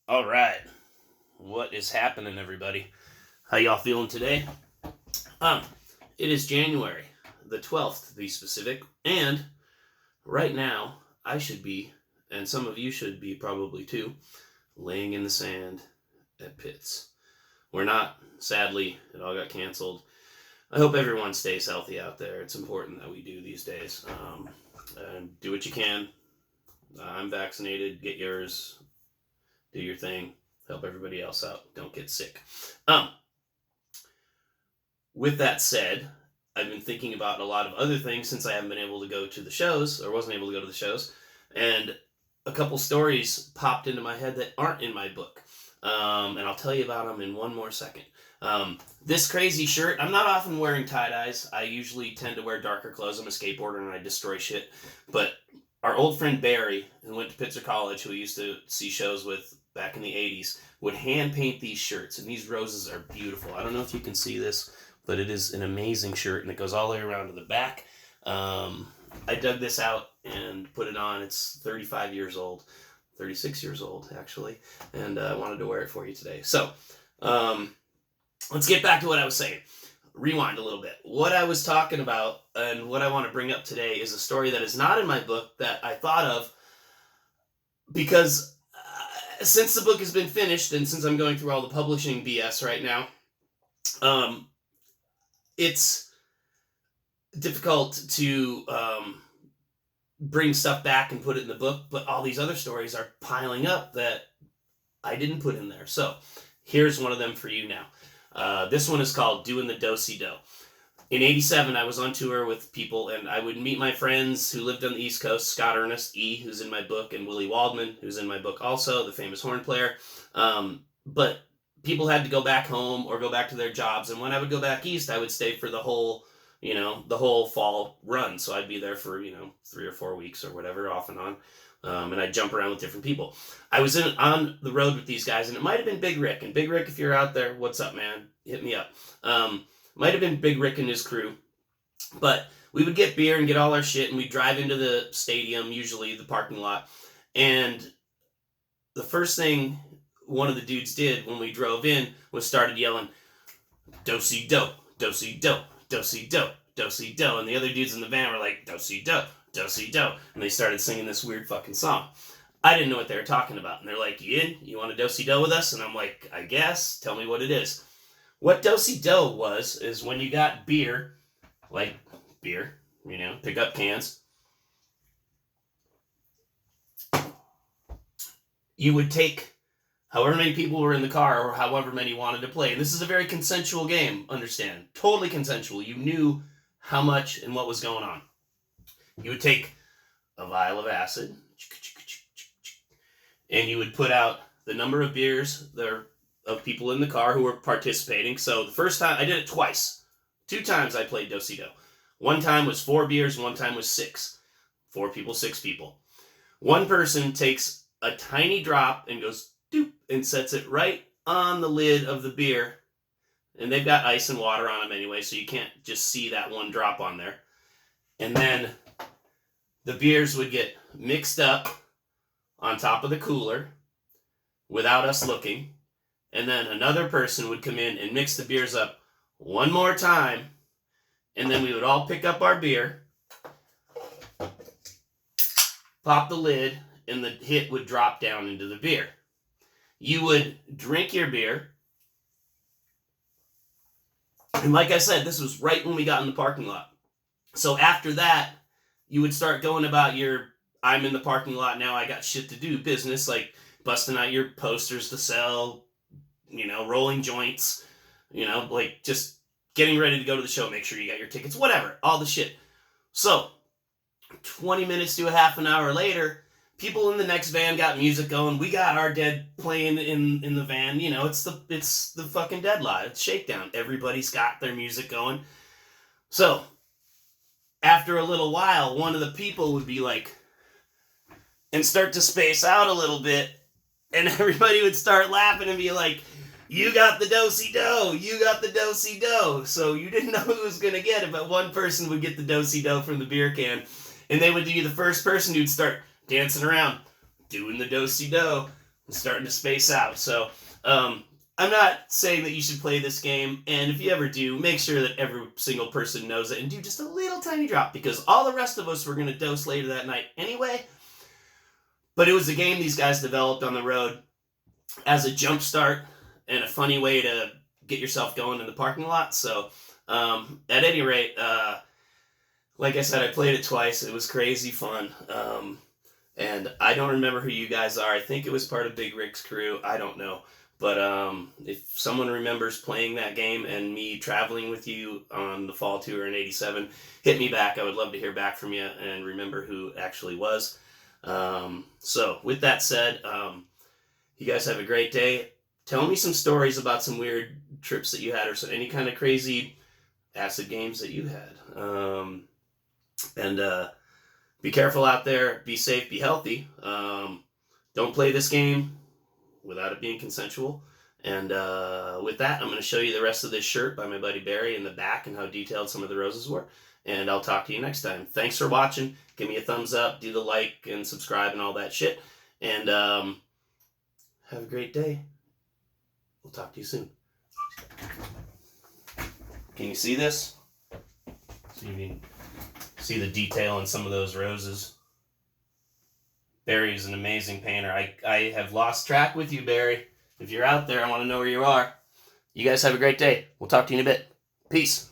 All right. What is happening, everybody? How y'all feeling today? Um, it is January the 12th, to be specific, and right now I should be, and some of you should be probably too, laying in the sand at Pitts. We're not, sadly, it all got canceled. I hope everyone stays healthy out there. It's important that we do these days. And do what you can. I'm vaccinated. Get yours. Do your thing. Help everybody else out. Don't get sick. Um, with that said, I've been thinking about a lot of other things since I haven't been able to go to the shows, or wasn't able to go to the shows, and a couple stories popped into my head that aren't in my book. And I'll tell you about them in one more second. This crazy shirt, I'm not often wearing tie-dyes. I usually tend to wear darker clothes. I'm a skateboarder and I destroy shit. But our old friend Barry, who went to Pitzer College, who we used to see shows with back in the 80s, would hand paint these shirts. And these roses are beautiful. I don't know if you can see this, but it is an amazing shirt, and it goes all the way around to the back. I dug this out and put it on. It's 35 years old, 36 years old, actually, and I wanted to wear it for you today. So, let's get back to what I was saying. Rewind a little bit. What I was talking about and what I want to bring up today is a story that is not in my book that I thought of because since the book has been finished and since I'm going through all the publishing BS right now, it's difficult to bring stuff back and put it in the book, but all these other stories are piling up that I didn't put in there. So here's one of them for you now. This one is called Doing the Dosey Doe. In 87, I was on tour with people, and I would meet my friends who lived on the East Coast, Scott Ernest, E., who's in my book, and Willie Waldman, who's in my book also, the famous horn player. But people had to go back home or go back to their jobs, and when I would go back east, I would stay for the whole fall run. So I'd be there for, 3 or 4 weeks or whatever, off and on. And I'd jump around with different people. I was on the road with these guys, and it might have been Big Rick. And Big Rick, if you're out there, what's up, man? Hit me up. Might have been Big Rick and his crew. But we would get beer and get all our shit, and we'd drive into the stadium, usually the parking lot. And the first thing one of the dudes did when we drove in was started yelling, Dosey Doe, Dosey Doe, Dosey Doe, Dosey Doe. And the other dudes in the van were like, Dosey Doe, Dosey Doe. And they started singing this weird fucking song. I didn't know what they were talking about. And they're like, you in? You want a Dosey Doe with us? And I'm like, I guess. Tell me what it is. What Dosey Doe is when you got beer, like beer, pick up cans. You would take however many people were in the car or however many wanted to play. And this is a very consensual game, understand. Totally consensual. You knew how much and what was going on. You would take a vial of acid, and you would put out the number of beers there of people in the car who were participating. So the first time, I did it twice. 2 times I played Dosey Doe. One time was 4 beers, one time was 6. 4 people, 6 people. One person takes a tiny drop and goes doop and sets it right on the lid of the beer. And they've got ice and water on them anyway, so you can't just see that one drop on there. And then the beers would get mixed up on top of the cooler without us looking. And then another person would come in and mix the beers up one more time. And then we would all pick up our beer, pop the lid, and the hit would drop down into the beer. You would drink your beer. And like I said, this was right when we got in the parking lot. So after that, you would start going about your I'm in the parking lot now, I got shit to do business, like busting out your posters to sell, rolling joints, like just getting ready to go to the show, make sure you got your tickets, whatever, all the shit. So 20 minutes to a half an hour later, people in the next van got music going. We got our Dead playing in the van. It's the fucking Dead lot. It's Shakedown. Everybody's got their music going. So after a little while, one of the people would be like, and start to space out a little bit, and everybody would start laughing and be like, you got the Dosey Doe, you got the Dosey Doe. So you didn't know who was going to get it, but one person would get the Dosey Doe from the beer can, and they would be the first person who'd start dancing around, doing the Dosey Doe, starting to space out. So I'm not saying that you should play this game, and if you ever do, make sure that every single person knows it and do just a little tiny drop, because all the rest of us were going to dose later that night anyway. But it was a game these guys developed on the road as a jump start and a funny way to get yourself going in the parking lot. So at any rate, like I said, I played it twice. It was crazy fun. And I don't remember who you guys are. I think it was part of Big Rick's crew. I don't know. But if someone remembers playing that game and me traveling with you on the fall tour in '87, hit me back. I would love to hear back from you and remember who it actually was. So with that said, you guys have a great day. Tell me some stories about some weird trips that you had, or any kind of crazy acid games that you had. And be careful out there. Be safe. Be healthy. Don't play this game without it being consensual. And with that, I'm going to show you the rest of this shirt by my buddy Barry in the back and how detailed some of the roses were. And I'll talk to you next time. Thanks for watching. Give me a thumbs up, do the like and subscribe and all that shit. And have a great day. We'll talk to you soon. Can you see this? So you can see the detail in some of those roses. Barry's an amazing painter. I have lost track with you, Barry. If you're out there, I want to know where you are. You guys have a great day. We'll talk to you in a bit. Peace.